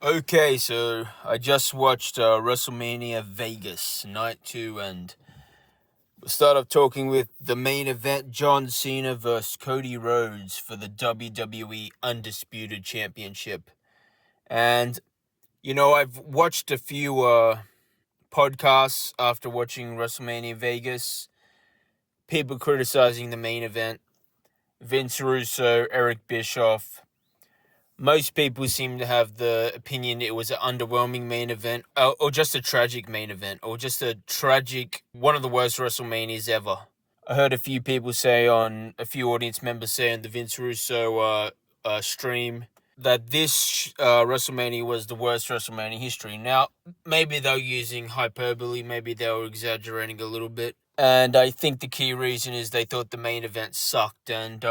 Okay, so I just watched WrestleMania Vegas Night 2, and we'll start off talking with the main event, John Cena versus Cody Rhodes for the WWE Undisputed Championship. And, I've watched a few podcasts after watching WrestleMania Vegas, people criticizing the main event, Vince Russo, Eric Bischoff. Most people seem to have the opinion it was an underwhelming main event, or just a tragic main event, or just one of the worst WrestleManias ever. I heard a few audience members say on the Vince Russo stream that this WrestleMania was the worst WrestleMania in history. Now, maybe they were using hyperbole, maybe they were exaggerating a little bit, and I think the key reason is they thought the main event sucked, and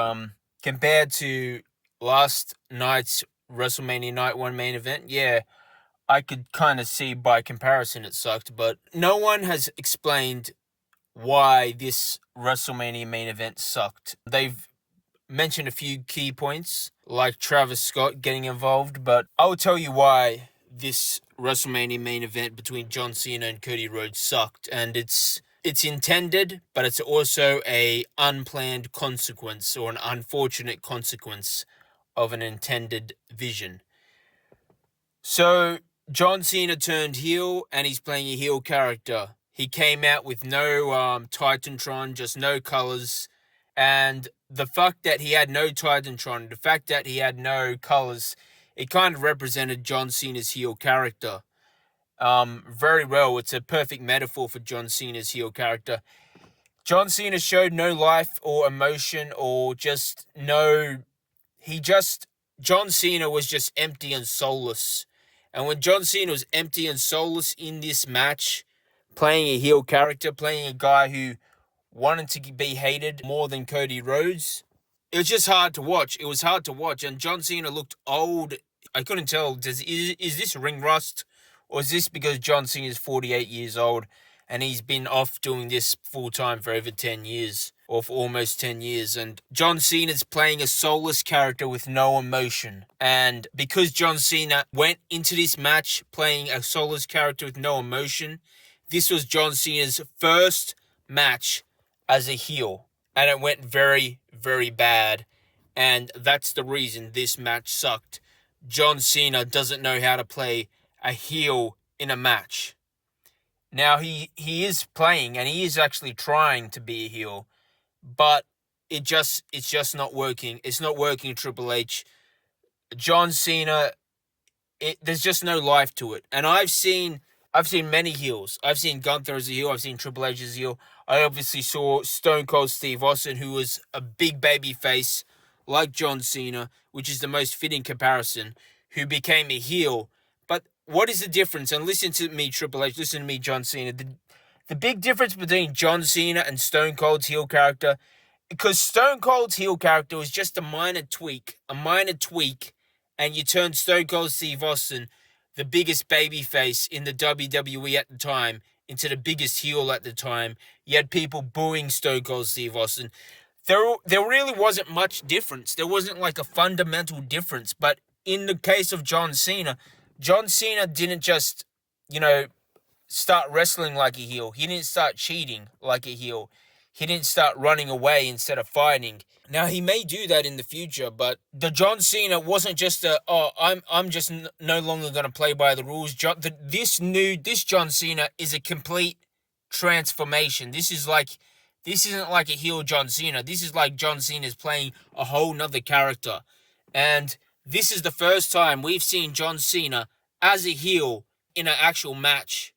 compared to last night's WrestleMania Night 1 main event, yeah, I could kind of see by comparison it sucked, but no one has explained why this WrestleMania main event sucked. They've mentioned a few key points, like Travis Scott getting involved, but I'll tell you why this WrestleMania main event between John Cena and Cody Rhodes sucked, and it's intended, but it's also a unplanned consequence or an unfortunate consequence of an intended vision. So, John Cena turned heel, and he's playing a heel character. He came out with no Titantron, just no colors, and the fact that he had no Titantron, the fact that he had no colors, it kind of represented John Cena's heel character very well. It's a perfect metaphor for John Cena's heel character. John Cena showed no life or emotion or just no... John Cena was just empty and soulless. And when John Cena was empty and soulless in this match, playing a heel character, playing a guy who wanted to be hated more than Cody Rhodes, it was just hard to watch. It was hard to watch, and John Cena looked old. I couldn't tell, is this ring rust, or is this because John Cena is 48 years old and he's been off doing this full-time for over 10 years, or for almost 10 years, and John Cena's playing a soulless character with no emotion. And because John Cena went into this match playing a soulless character with no emotion, this was John Cena's first match as a heel, and it went very, very bad, and that's the reason this match sucked. John Cena doesn't know how to play a heel in a match. Now, he is playing, and he is actually trying to be a heel, but it's just not working. It's not working, Triple H. John Cena, there's just no life to it. And I've seen many heels. I've seen Gunther as a heel. I've seen Triple H as a heel. I obviously saw Stone Cold Steve Austin, who was a big baby face like John Cena, which is the most fitting comparison, who became a heel. But what is the difference? And listen to me, Triple H. Listen to me, John Cena. The big difference between John Cena and Stone Cold's heel character, because Stone Cold's heel character was just a minor tweak, and you turned Stone Cold Steve Austin, the biggest babyface in the WWE at the time, into the biggest heel at the time. You had people booing Stone Cold Steve Austin. There really wasn't much difference. There wasn't like a fundamental difference. But in the case of John Cena didn't just, start wrestling like a heel. He didn't start cheating like a heel. He didn't start running away instead of fighting. Now, he may do that in the future, but the John Cena wasn't just I'm just no longer going to play by the rules. This John Cena is a complete transformation. This isn't like a heel John Cena. This is like John Cena's playing a whole nother character. And this is the first time we've seen John Cena as a heel in an actual match.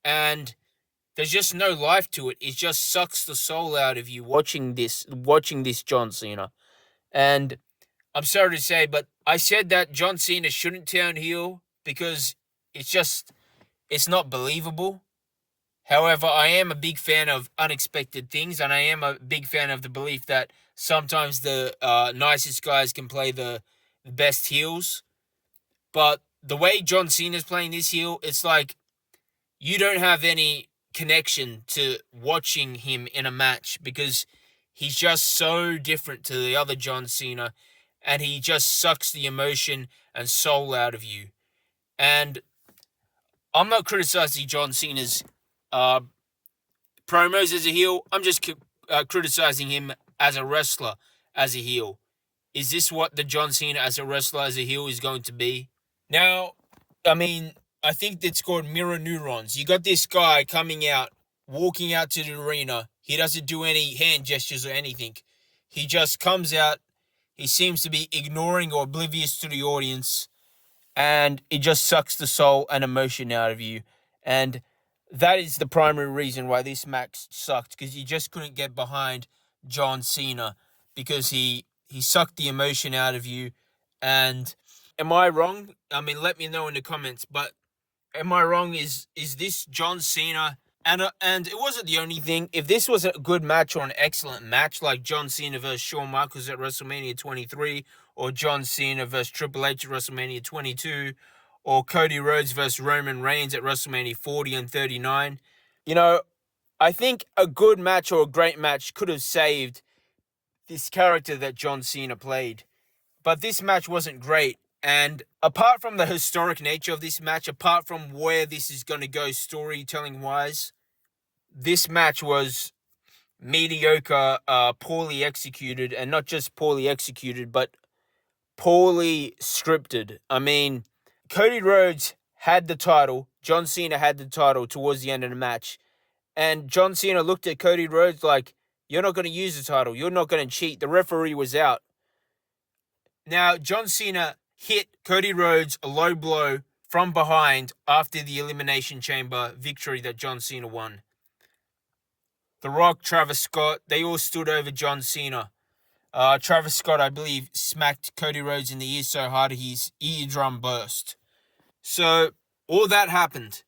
And there's just no life to it. It just sucks the soul out of you watching this John Cena. And I'm sorry to say, but I said that John Cena shouldn't turn heel because it's not believable. However, I am a big fan of unexpected things, and I am a big fan of the belief that sometimes the nicest guys can play the best heels. But the way John Cena's playing this heel, it's like you don't have any connection to watching him in a match because he's just so different to the other John Cena, and he just sucks the emotion and soul out of you. And I'm not criticizing John Cena's uh, promos as a heel. I'm just criticizing him as a wrestler as a heel. Is this what the John Cena as a wrestler as a heel is going to be? Now, I mean, I think it's called mirror neurons. You got this guy coming out, walking out to the arena. He doesn't do any hand gestures or anything. He just comes out. He seems to be ignoring or oblivious to the audience, and it just sucks the soul and emotion out of you. And that is the primary reason why this match sucked, because you just couldn't get behind John Cena because he sucked the emotion out of you. And am I wrong? I mean, let me know in the comments. But am I wrong? Is this John Cena? And it wasn't the only thing. If this was a good match or an excellent match, like John Cena versus Shawn Michaels at WrestleMania 23, or John Cena versus Triple H at WrestleMania 22, or Cody Rhodes versus Roman Reigns at WrestleMania 40 and 39, you know, I think a good match or a great match could have saved this character that John Cena played. But this match wasn't great. And apart from the historic nature of this match, apart from where this is going to go storytelling wise, this match was mediocre, poorly executed, and not just poorly executed, but poorly scripted. I mean, Cody Rhodes had the title. John Cena had the title towards the end of the match. And John Cena looked at Cody Rhodes like, "You're not going to use the title. You're not going to cheat." The referee was out. Now, John Cena hit Cody Rhodes a low blow from behind after the Elimination Chamber victory that John Cena won. The Rock, Travis Scott, they all stood over John Cena. Travis Scott, I believe, smacked Cody Rhodes in the ear so hard his eardrum burst. So, all that happened.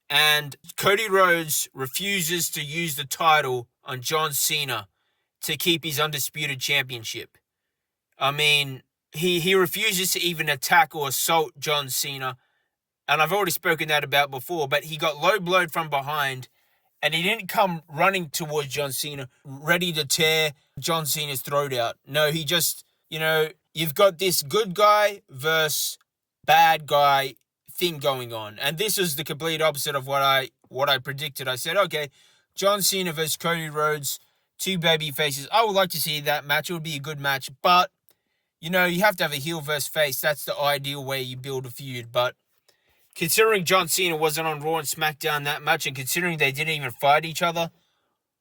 And Cody Rhodes refuses to use the title on John Cena to keep his undisputed championship. I mean, he refuses to even attack or assault John Cena. And I've already spoken that about before, but he got low blowed from behind, and he didn't come running towards John Cena, ready to tear John Cena's throat out. No, he just, you've got this good guy versus bad guy thing going on. And this is the complete opposite of what I predicted. I said, okay, John Cena versus Cody Rhodes, two baby faces. I would like to see that match. It would be a good match, but you have to have a heel versus face. That's the ideal way you build a feud. But considering John Cena wasn't on Raw and SmackDown that much, and considering they didn't even fight each other,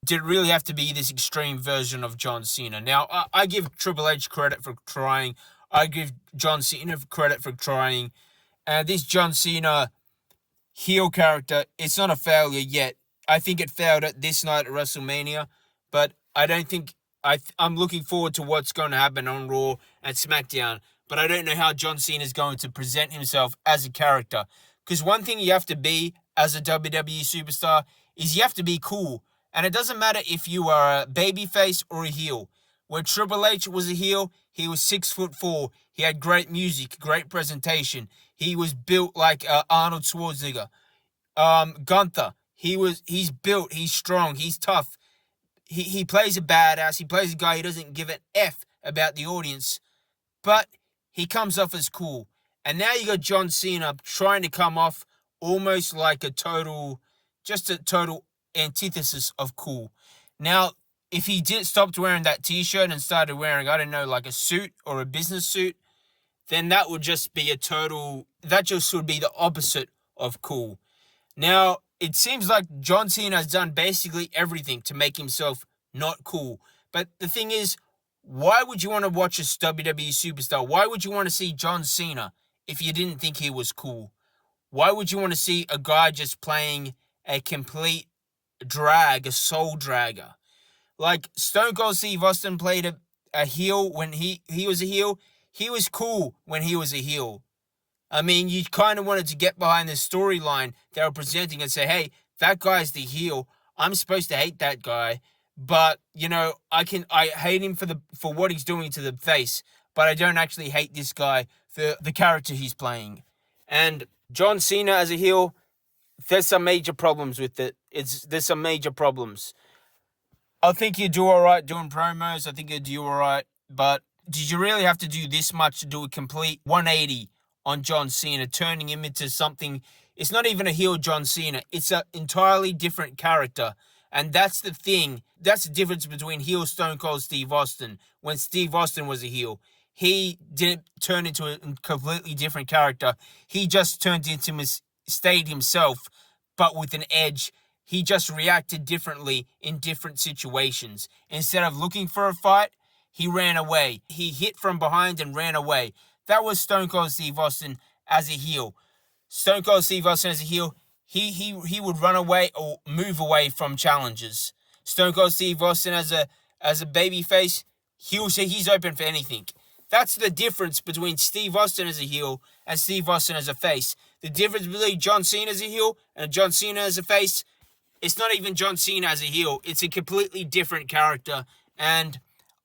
did it really have to be this extreme version of John Cena? Now, I give Triple H credit for trying. I give John Cena credit for trying. And this John Cena heel character, it's not a failure yet. I think it failed at this night at WrestleMania, but I don't think I'm looking forward to what's going to happen on Raw and SmackDown, but I don't know how John Cena is going to present himself as a character. Because one thing you have to be as a WWE superstar is you have to be cool. And it doesn't matter if you are a babyface or a heel. When Triple H was a heel, he was 6'4". He had great music, great presentation. He was built like Arnold Schwarzenegger. Gunther, he's built, he's strong, he's tough. He plays a badass. He plays a guy who doesn't give an F about the audience, but he comes off as cool. And now you got John Cena trying to come off almost like a total antithesis of cool. Now, if he stopped wearing that t-shirt and started wearing, I don't know, like a suit or a business suit, then that would just be that just would be the opposite of cool. Now, it seems like John Cena has done basically everything to make himself not cool. But the thing is, why would you want to watch a WWE superstar? Why would you want to see John Cena if you didn't think he was cool? Why would you want to see a guy just playing a complete drag, a soul dragger? Like Stone Cold Steve Austin played a heel when he was a heel. He was cool when he was a heel. I mean, you kind of wanted to get behind the storyline they were presenting and say, hey, that guy's the heel. I'm supposed to hate that guy. But, I hate him for what he's doing to the face. But I don't actually hate this guy for the character he's playing. And John Cena as a heel, there's some major problems with it. There's some major problems. I think you do all right doing promos. I think you do all right. But did you really have to do this much to do a complete 180 on John Cena, turning him into something. It's not even a heel John Cena. It's an entirely different character. And that's the thing. That's the difference between heel Stone Cold Steve Austin. When Steve Austin was a heel, he didn't turn into a completely different character. He just stayed himself, but with an edge. He just reacted differently in different situations. Instead of looking for a fight, he ran away. He hit from behind and ran away. That was Stone Cold Steve Austin as a heel. Stone Cold Steve Austin as a heel, he would run away or move away from challenges. Stone Cold Steve Austin as a baby face, he's open for anything. That's the difference between Steve Austin as a heel and Steve Austin as a face. The difference between John Cena as a heel and John Cena as a face, it's not even John Cena as a heel. It's a completely different character. And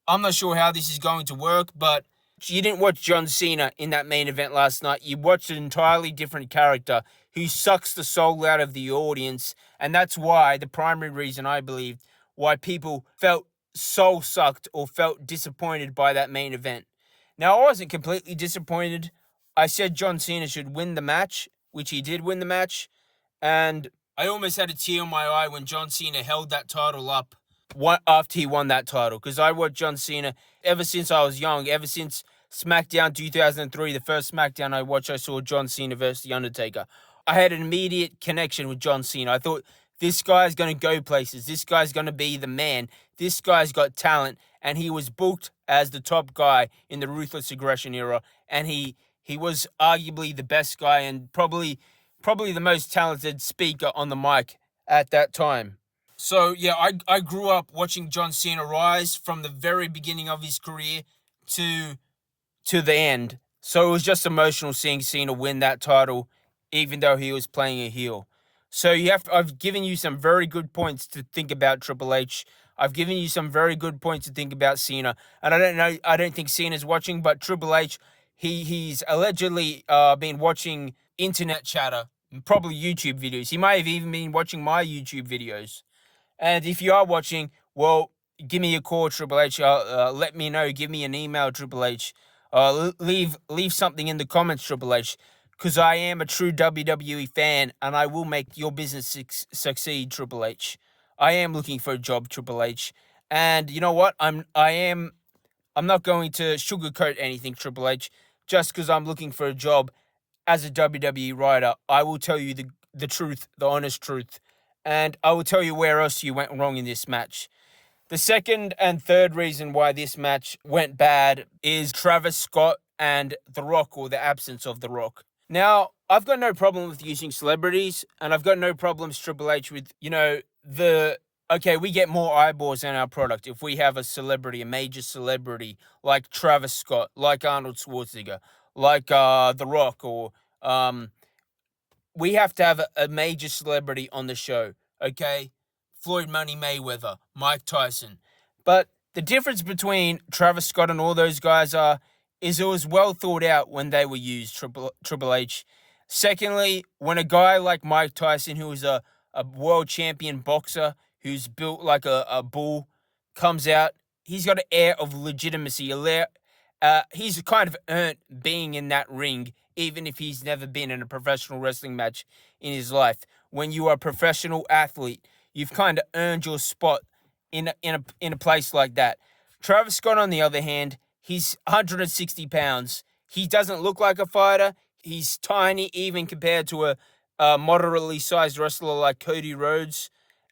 I'm not sure how this is going to work, but you didn't watch John Cena in that main event last night. You watched an entirely different character who sucks the soul out of the audience. And that's why, the primary reason, I believe, why people felt soul sucked or felt disappointed by that main event. Now, I wasn't completely disappointed. I said John Cena should win the match, which he did win the match. And I almost had a tear in my eye when John Cena held that title up after he won that title, because I watched John Cena ever since I was young, ever since SmackDown 2003, the first SmackDown I watched, I saw John Cena versus The Undertaker. I had an immediate connection with John Cena. I thought, this guy's going to go places. This guy's going to be the man. This guy's got talent, and he was booked as the top guy in the Ruthless Aggression era, and he was arguably the best guy and probably the most talented speaker on the mic at that time. So, yeah, I grew up watching John Cena rise from the very beginning of his career to the end. So it was just emotional seeing Cena win that title, even though he was playing a heel. So I've given you some very good points to think about Triple H. I've given you some very good points to think about Cena. And I don't think Cena's watching, but Triple H, he's allegedly been watching internet chatter, probably YouTube videos. He may have even been watching my YouTube videos. And if you are watching, well, give me a call, Triple H. Let me know. Give me an email, Triple H. Leave something in the comments, Triple H, because I am a true WWE fan, and I will make your business succeed, Triple H. I am looking for a job, Triple H, and you know what? I'm not going to sugarcoat anything, Triple H, just because I'm looking for a job as a WWE writer. I will tell you the truth, the honest truth. And I will tell you where else you went wrong in this match. The second and third reason why this match went bad is Travis Scott and The Rock, or the absence of The Rock. Now, I've got no problem with using celebrities, and I've got no problems, Triple H, with, okay, we get more eyeballs on our product if we have a celebrity, a major celebrity, like Travis Scott, like Arnold Schwarzenegger, like The Rock, or we have to have a major celebrity on the show, okay? Floyd Money Mayweather, Mike Tyson. But the difference between Travis Scott and all those guys is it was well thought out when they were used, Triple H. Secondly, when a guy like Mike Tyson, who is a world champion boxer, who's built like a bull, comes out, he's got an air of legitimacy. He's kind of earned being in that ring, even if he's never been in a professional wrestling match in his life. When you are a professional athlete, you've kind of earned your spot in a place like that. Travis Scott, on the other hand, he's 160 pounds. He doesn't look like a fighter. He's tiny, even compared to a moderately sized wrestler like Cody Rhodes.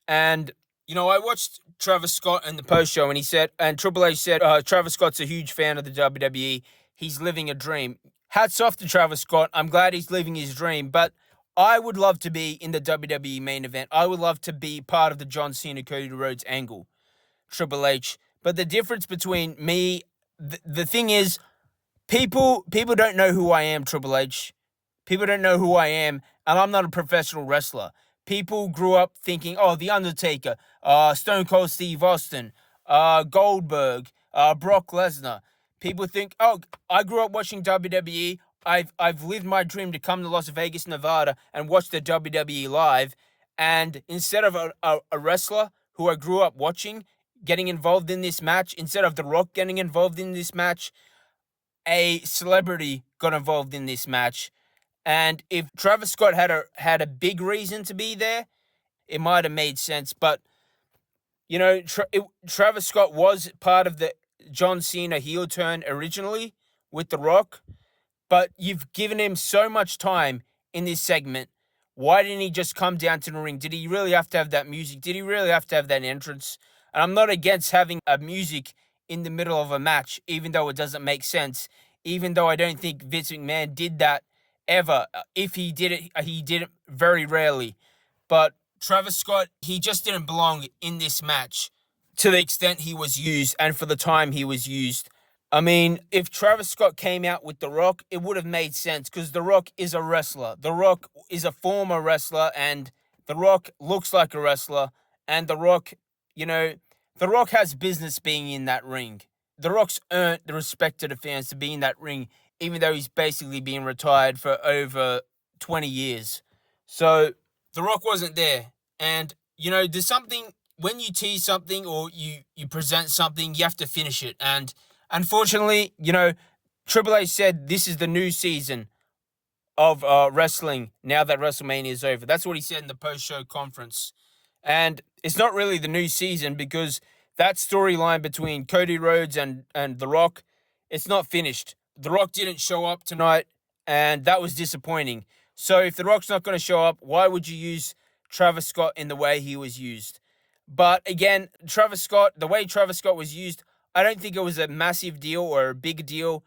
And, I watched Travis Scott in the post-show, and Triple H said, Travis Scott's a huge fan of the WWE. He's living a dream. Hats off to Travis Scott. I'm glad he's living his dream, but I would love to be in the WWE main event. I would love to be part of the John Cena, Cody Rhodes angle, Triple H. But the difference between me, the thing is, people don't know who I am, Triple H. People don't know who I am, and I'm not a professional wrestler. People grew up thinking, The Undertaker, Stone Cold Steve Austin, Goldberg, Brock Lesnar. People think, I grew up watching WWE. I've lived my dream to come to Las Vegas, Nevada, and watch the WWE live. And instead of a wrestler who I grew up watching getting involved in this match, instead of The Rock getting involved in this match, a celebrity got involved in this match. And if Travis Scott had a big reason to be there, it might have made sense. But Travis Scott was part of the John Cena heel turn originally with The Rock, but you've given him so much time in this segment. Why didn't he just come down to the ring? Did he really have to have that music? Did he really have to have that entrance? And I'm not against having a music in the middle of a match, even though it doesn't make sense. Even though I don't think Vince McMahon did that ever. If he did it, he did it very rarely. But Travis Scott, he just didn't belong in this match to the extent he was used and for the time he was used. I mean, if Travis Scott came out with The Rock, it would have made sense because The Rock is a wrestler. The Rock is a former wrestler, and The Rock looks like a wrestler. And The Rock has business being in that ring. The Rock's earned the respect of the fans to be in that ring, even though he's basically been retired for over 20 years. So The Rock wasn't there. And, there's something, when you tease something or you present something, you have to finish it. And unfortunately, Triple H said this is the new season of wrestling now that WrestleMania is over. That's what he said in the post-show conference. And it's not really the new season because that storyline between Cody Rhodes and The Rock, it's not finished. The Rock didn't show up tonight, and that was disappointing. So if The Rock's not going to show up, why would you use Travis Scott in the way he was used? But again, the way Travis Scott was used, I don't think it was a massive deal or a big deal.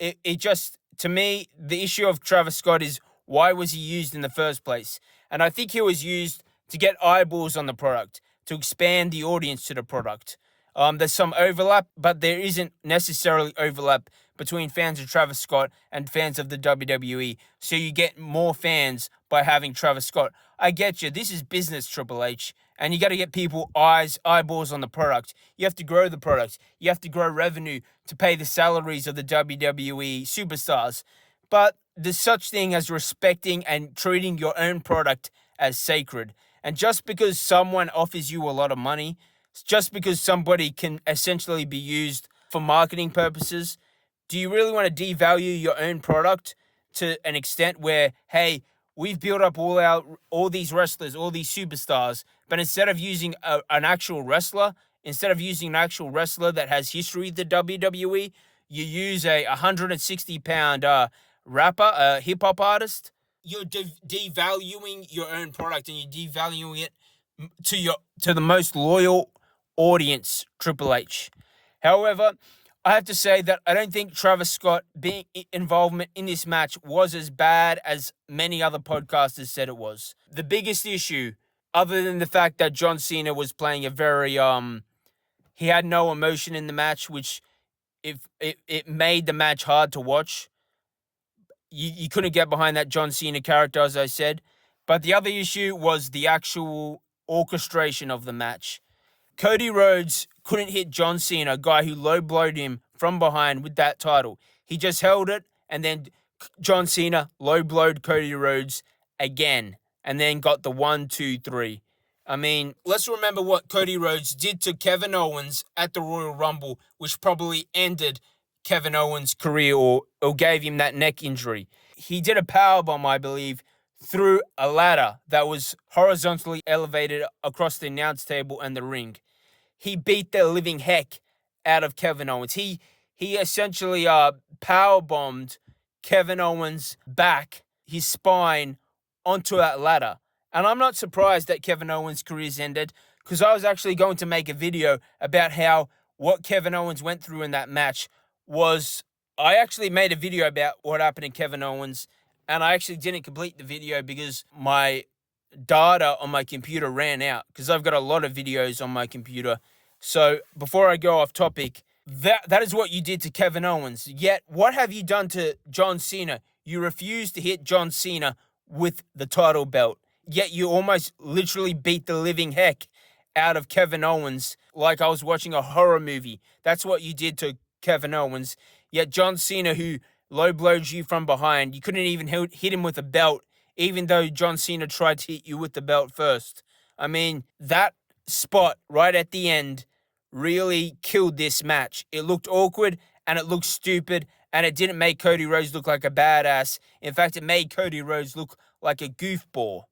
It just, to me, the issue of Travis Scott is why was he used in the first place? And I think he was used to get eyeballs on the product, to expand the audience to the product. There's some overlap, but there isn't necessarily overlap between fans of Travis Scott and fans of the WWE. So you get more fans by having Travis Scott. I get you. This is business, Triple H. And you got to get people eyeballs on the product. You have to grow the product. You have to grow revenue to pay the salaries of the WWE superstars. But there's such thing as respecting and treating your own product as sacred. And just because someone offers you a lot of money, just because somebody can essentially be used for marketing purposes, do you really want to devalue your own product to an extent where, hey, we've built up all these wrestlers, all these superstars, but instead of using an actual wrestler that has history with the WWE, you use a 160-pound rapper, a hip-hop artist? You're devaluing your own product, and you're devaluing it to the most loyal audience, Triple H. However, I have to say that I don't think Travis Scott being involvement in this match was as bad as many other podcasters said it was. The biggest issue, other than the fact that John Cena was playing a very he had no emotion in the match, which if it made the match hard to watch. You couldn't get behind that John Cena character, as I said. But the other issue was the actual orchestration of the match. Cody Rhodes couldn't hit John Cena, a guy who low-blowed him from behind with that title. He just held it, and then John Cena low-blowed Cody Rhodes again, and then got the 1, 2, 3. I mean, let's remember what Cody Rhodes did to Kevin Owens at the Royal Rumble, which probably ended Kevin Owens' career or gave him that neck injury. He did a powerbomb, I believe, through a ladder that was horizontally elevated across the announce table and the ring. He beat the living heck out of Kevin Owens. He essentially powerbombed Kevin Owens' back, his spine, onto that ladder. And I'm not surprised that Kevin Owens' career's ended, because I was actually going to make a video about how what Kevin Owens went through in that match was... I actually made a video about what happened to Kevin Owens, and I actually didn't complete the video because my data on my computer ran out, because I've got a lot of videos on my computer. So before I go off topic, that is what you did to Kevin Owens. Yet, what have you done to John Cena? You refused to hit John Cena with the title belt. Yet you almost literally beat the living heck out of Kevin Owens like I was watching a horror movie. That's what you did to Kevin Owens. Yet John Cena, who low-blowed you from behind, you couldn't even hit him with a belt, even though John Cena tried to hit you with the belt first. I mean, that spot right at the end really killed this match. It looked awkward, and it looked stupid, and it didn't make Cody Rhodes look like a badass. In fact, it made Cody Rhodes look like a goofball.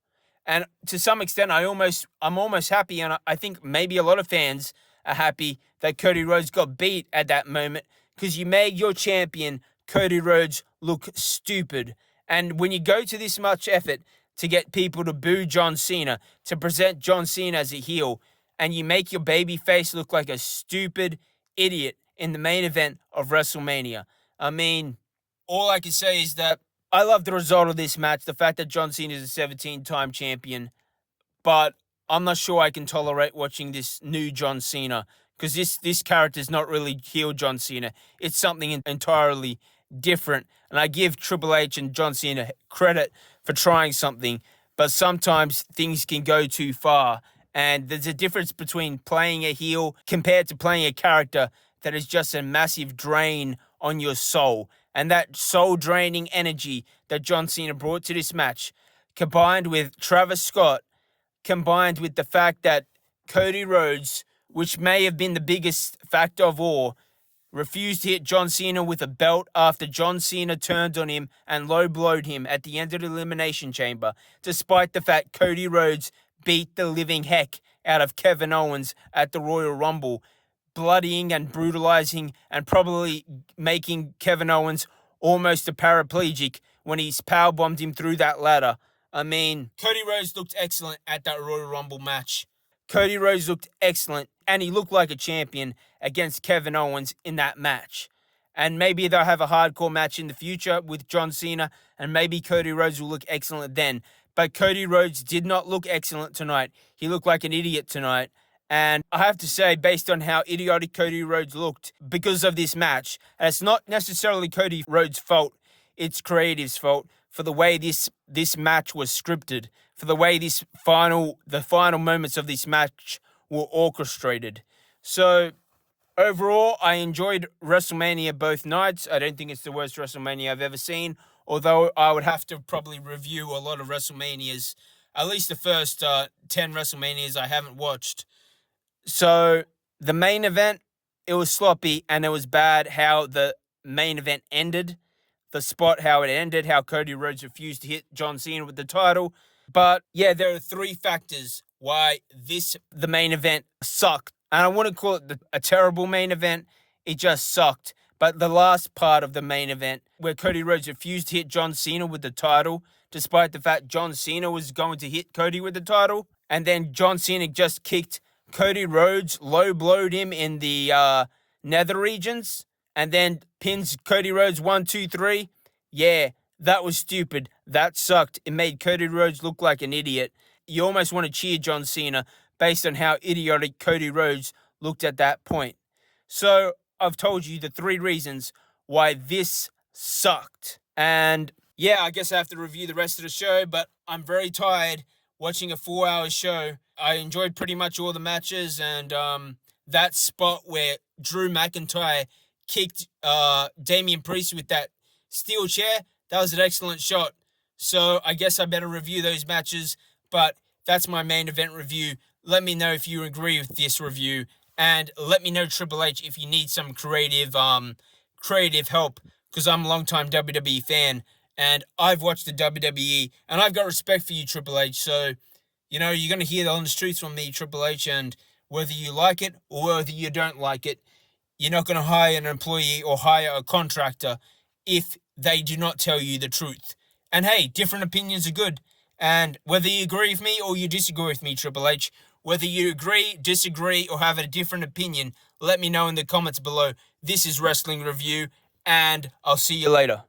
And to some extent, I'm almost happy, and I think maybe a lot of fans are happy that Cody Rhodes got beat at that moment, because you made your champion, Cody Rhodes, look stupid. And when you go to this much effort to get people to boo John Cena, to present John Cena as a heel, and you make your baby face look like a stupid idiot in the main event of WrestleMania. I mean, all I can say is that I love the result of this match, the fact that John Cena is a 17-time champion, but I'm not sure I can tolerate watching this new John Cena, because this character is not really heel John Cena. It's something entirely different, and I give Triple H and John Cena credit for trying something, but sometimes things can go too far, and there's a difference between playing a heel compared to playing a character that is just a massive drain on your soul. And that soul-draining energy that John Cena brought to this match, combined with Travis Scott, combined with the fact that Cody Rhodes, which may have been the biggest factor of all, refused to hit John Cena with a belt after John Cena turned on him and low-blowed him at the end of the Elimination Chamber, despite the fact Cody Rhodes beat the living heck out of Kevin Owens at the Royal Rumble, bloodying and brutalizing and probably making Kevin Owens almost a paraplegic when he's powerbombed him through that ladder. I mean, Cody Rhodes looked excellent at that Royal Rumble match. Cody Rhodes looked excellent, and he looked like a champion against Kevin Owens in that match. And maybe they'll have a hardcore match in the future with John Cena, and maybe Cody Rhodes will look excellent then. But Cody Rhodes did not look excellent tonight. He looked like an idiot tonight. And I have to say, based on how idiotic Cody Rhodes looked because of this match, and it's not necessarily Cody Rhodes' fault, it's creative's fault for the way this match was scripted, for the way the final moments of this match were orchestrated. So overall, I enjoyed WrestleMania both nights. I don't think it's the worst WrestleMania I've ever seen, although I would have to probably review a lot of WrestleManias, at least the first 10 WrestleManias I haven't watched. So the main event, it was sloppy, and it was bad how the main event ended, the spot how it ended, how Cody Rhodes refused to hit John Cena with the title. But yeah, there are three factors why the main event sucked. And I wouldn't call it a terrible main event. It just sucked. But the last part of the main event, where Cody Rhodes refused to hit John Cena with the title, despite the fact John Cena was going to hit Cody with the title, and then John Cena just kicked Cody Rhodes, low-blowed him in the nether regions, and then pins Cody Rhodes 1, 2, 3. Yeah, that was stupid. That sucked. It made Cody Rhodes look like an idiot. You almost want to cheer John Cena based on how idiotic Cody Rhodes looked at that point. So I've told you the three reasons why this sucked. And yeah, I guess I have to review the rest of the show, but I'm very tired watching a 4-hour show. I enjoyed pretty much all the matches, and that spot where Drew McIntyre kicked Damian Priest with that steel chair, that was an excellent shot. So I guess I better review those matches, but that's my main event review. Let me know if you agree with this review, and let me know, Triple H, if you need some creative help, because I'm a long-time WWE fan, and I've watched the WWE, and I've got respect for you, Triple H. So, you know, you're going to hear the honest truth from me, Triple H, and whether you like it or whether you don't like it, you're not going to hire an employee or hire a contractor if they do not tell you the truth. And hey, different opinions are good. And whether you agree with me or you disagree with me, Triple H, whether you agree, disagree, or have a different opinion, let me know in the comments below. This is Wrestling Review, and I'll see you later.